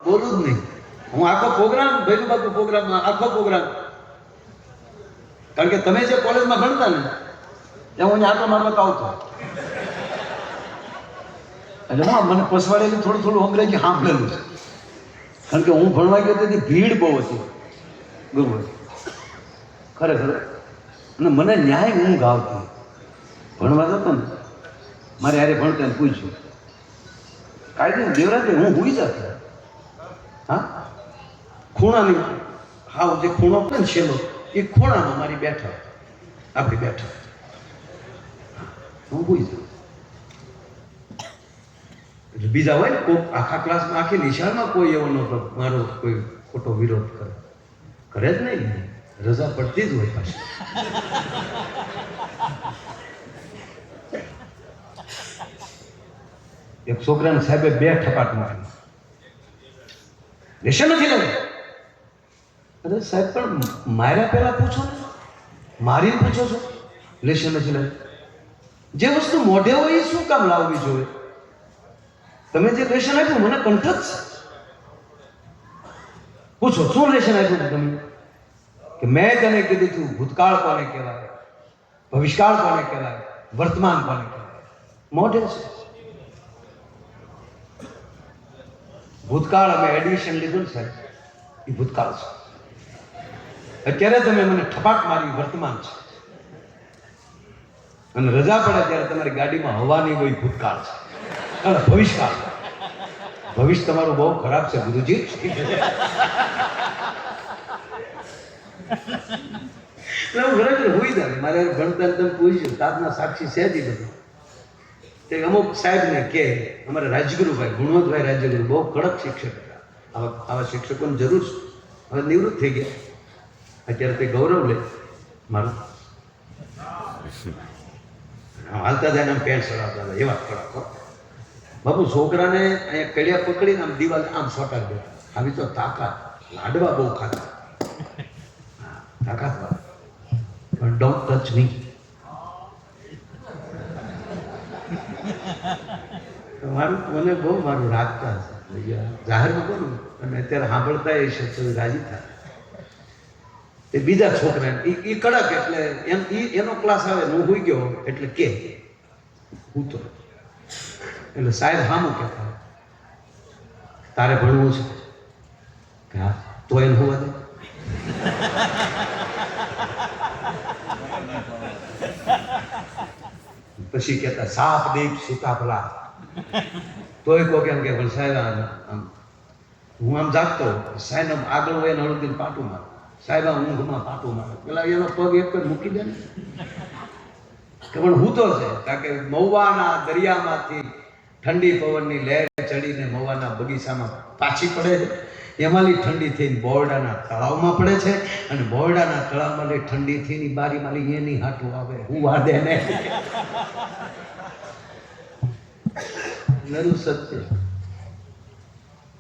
બોલું જ નહીં. હું આખો પ્રોગ્રામ ભૈરવ બાપુ પ્રોગ્રામમાં આખો પ્રોગ્રામ, કારણ કે તમે જે કોલેજમાં ભણતા ને ત્યાં હું આટો મારવા આવતો એટલે હા મને પસવાડેલું થોડું થોડું અંગ્રેજી સાંભળેલું છે, કારણ કે હું ભણવા ગયો તેથી ભીડ બહુ હતી બરોબર ખરેખર. અને મને ન્યાય ઊંઘ આવતી ભણવા જતો ને મારે યારે ભણતા ને પૂછ્યું કાયદે દેવરાજ હું હુઈ જતો હા ખૂણાની હાવ જે ખૂણો હતો ને છેલ્લો એ ખૂણામાં મારી બેઠા આપણી બેઠા હું હુઈ જાઉં. એટલે બીજા હોય ને કોઈ આખા ક્લાસમાં આખી નિશાળમાં કોઈ એવો નહોતો મારો કોઈ ખોટો વિરોધ કરે જ નહીં, રજા પડતી જ હોય પાછી. એક છોકરાને સાહેબે 2 ઠપાટ મારી, લેશન નથી લેવું. અરે સાહેબ પણ માર્યા પહેલા પૂછો ને, મારીને પૂછો છો લેશન નથી લેવું. જે વસ્તુ મોઢે હોય એ શું કામ લાવવી જોઈએ? તમે જે લેશન આપ્યું મને કંઠ છે, પૂછો શું લેશન આપ્યું તમે કે મેં તને કીધું તું ભૂતકાળ કોને કહેવાય, ભવિષ્યકાળ કોને કહેવાય, વર્તમાન કોને કહેવાય? મોઢે છે. ભૂતકાળ અમે એડમિશન લીધું ને સાહેબ એ ભૂતકાળ છે. અત્યારે તમે મને ઠપાક મારી વર્તમાન છે, અને રજા પડે ત્યારે તમારી ગાડીમાં હવાની હોય ભૂતકાળ છે અને ભવિષ્યકાળ. ભવિષ્ય તમારું બહુ ખરાબ છે ગુરુજી. ખરેખર હોઈ જાય મારે ભણતા તમે પૂછ્યું તાજના સાક્ષી છે જ બધું. તે અમુક સાહેબને કે અમારા રાજગુરુભાઈ ગુણવંતભાઈ રાજગુરુ બહુ કડક શિક્ષક હતા. આવા શિક્ષકોની જરૂર છે. હવે નિવૃત્ત થઈ ગયા, અત્યારે તે ગૌરવ લે મારું. હાલતા જાય આમ પેન્ટ સડાવતા હતા એવા કડક બાપુ. છોકરાને અહીંયા કડિયા પકડીને આમ દિવાલ આમ સોટાડી દે. આવી તો તાકાત, લાડવા બહુ ખાતા તાકાત વાત, પણ ડોન્ટ ટચ મી. મારું મને બહુ મારું રાખતા છે જાહેરમાં કરું અને અત્યારે સાંભળતા એ છે રાજી થાય. એ બીજા છોકરા એ કડક એટલે એનો ક્લાસ આવે હું હોઈ ગયો એટલે કે હું તો એટલે સાહેબ સામું કહેતા તારે ભણવું છે કે હા તો એને હોવા દે. પછી કહેતા સાપ દીપ સીતાફલા તોય કોઈ કેમ કે પણ સાહેબ આમ હું આમ જાગતો સાહેબ આગળ હોય હળદીને પાટું મારે, સાહેબ આ ઊંઘમાં પાટું મારે, પેલા એનો પગ એક જ મૂકી દે ને કે પણ હું તો છે. કારણ કે મહુવાના દરિયામાંથી ઠંડી પવનની લહેર ચડીને મહુવાના બગીચામાં પાછી પડે છે, એમાંની ઠંડી થઈને બોરડાના તળાવમાં પડે છે, અને બોરડાના તળાવમાં ઠંડી થઈને બારીમાં એની હાટું આવે હું વાદે ને નરું સત્ય.